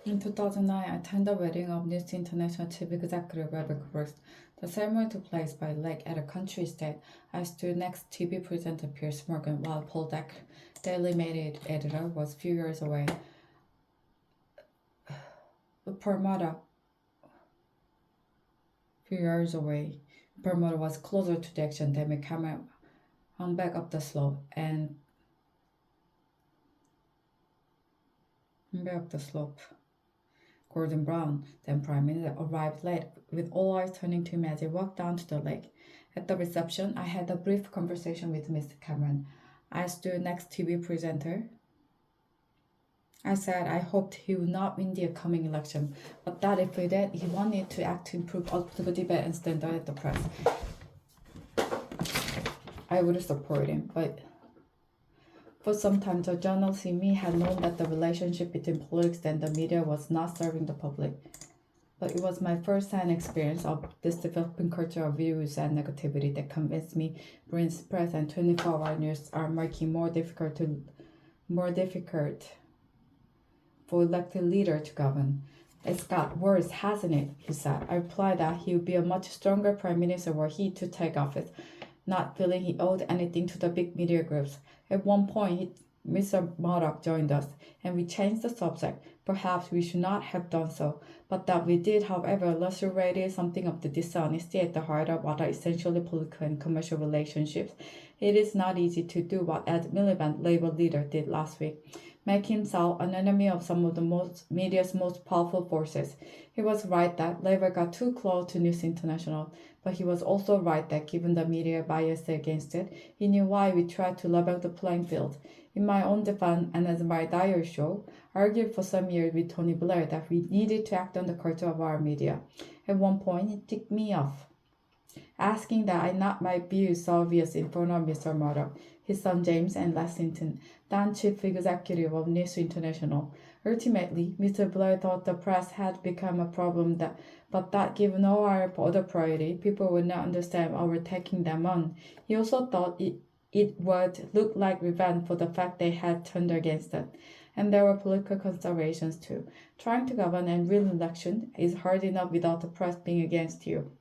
In 2009, I attended the wedding of News International chief executive Rebecca Brooks. The ceremony took place by lake at a country estate. I stood next to TV presenter Piers Morgan while Paul Deck, Daily Mail editor, was few years away. Permata was closer to the action than my camera hung back up the slope and Gordon Brown, then Prime Minister, arrived late, with all eyes turning to him as he walked down to the lake. At the reception, I had a brief conversation with Mr. Cameron. I stood next to TV presenter. I said I hoped he would not win the upcoming election, but that if he did, he wanted to act to improve political debate and standard at the press. I would support him, but for some time, the journalists in me had known that the relationship between politics and the media was not serving the public. But it was my first-hand experience of this developing culture of views and negativity that convinced me Britain's press and 24-hour news are making more difficult for elected leader to govern. It's got worse, hasn't it? He said. I replied that he would be a much stronger prime minister were he to take office, not feeling he owed anything to the big media groups. At one point, Mr. Murdoch joined us, and we changed the subject. Perhaps we should not have done so, but that we did, however, illustrated something of the dishonesty at the heart of what are essentially political and commercial relationships. It is not easy to do what Ed Miliband, Labour leader, did last week, make himself an enemy of some of the media's most powerful forces. He was right that Labour got too close to News International, but he was also right that given the media bias against it, he knew why we tried to level the playing field. In my own defense, and as my diary show, I argued for some years with Tony Blair that we needed to act on the culture of our media. At one point, he ticked me off, asking that I not my views so obvious in front of Mr. Murdoch, his son James, and Lexington, then chief executive of News International. Ultimately, Mr. Blair thought the press had become a problem but that given all our other priority, people would not understand why we're taking them on. He also thought it would look like revenge for the fact they had turned against it. And there were political considerations too. Trying to govern and win election is hard enough without the press being against you.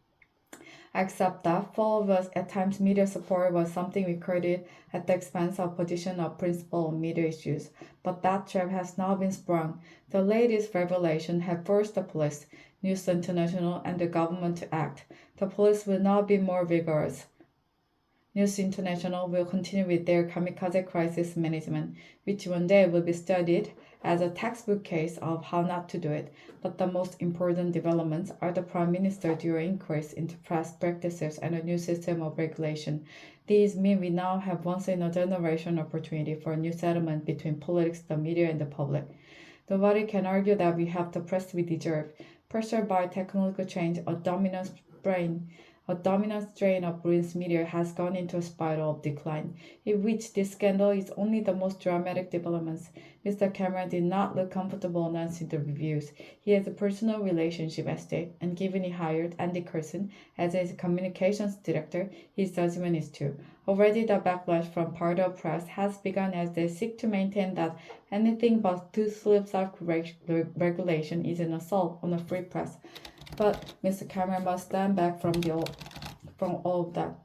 Except that for all of us, at times media support was something we created at the expense of position of principle on media issues. But that trap has now been sprung. The latest revelation have forced the police, News International, and the government to act. The police will now be more vigorous. News International will continue with their kamikaze crisis management, which one day will be studied as a textbook case of how not to do it. But the most important developments are the Prime Minister due increase into press practices and a new system of regulation. These mean we now have once in a generation opportunity for a new settlement between politics, the media, and the public. Nobody can argue that we have the press we deserve. Pressured by technological change, a dominant strain of Britain's media has gone into a spiral of decline, in which this scandal is only the most dramatic developments. Mr. Cameron did not look comfortable announcing the reviews. He has a personal relationship at stake, and given he hired Andy Coulson as his communications director, his judgment is too. Already the backlash from part of press has begun as they seek to maintain that anything but toothless self-regulation is an assault on a free press. But Mr. Cameron must stand back from all of that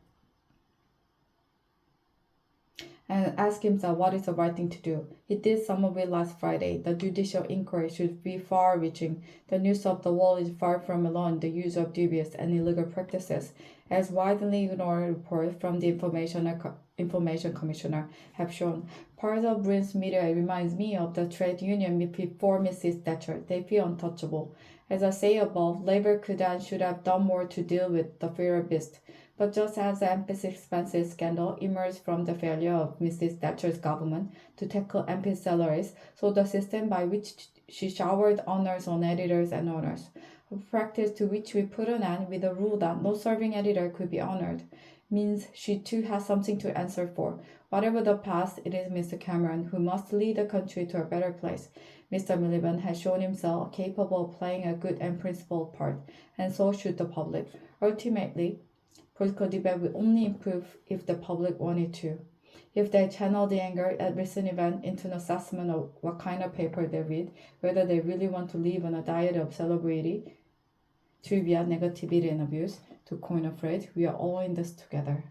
and ask himself what is the right thing to do. He did some of it last Friday. The judicial inquiry should be far-reaching. The news of the world is far from alone the use of dubious and illegal practices, as widely ignored reports from the Information Commissioner have shown. Part of Britain's media reminds me of the trade union before Mrs. Thatcher. They feel untouchable. As I say above, Labour could and should have done more to deal with the fear beast. But just as the MP expenses scandal emerged from the failure of Mrs. Thatcher's government to tackle MP salaries, so the system by which she showered honours on editors and owners, a practice to which we put an end with a rule that no serving editor could be honoured, means she too has something to answer for. Whatever the past, it is Mr. Cameron who must lead the country to a better place. Mr. Miliband has shown himself capable of playing a good and principled part, and so should the public. Ultimately, political debate will only improve if the public wanted to. If they channel the anger at recent event into an assessment of what kind of paper they read, whether they really want to live on a diet of celebrity, trivia, negativity, and abuse, to coin a phrase, we are all in this together.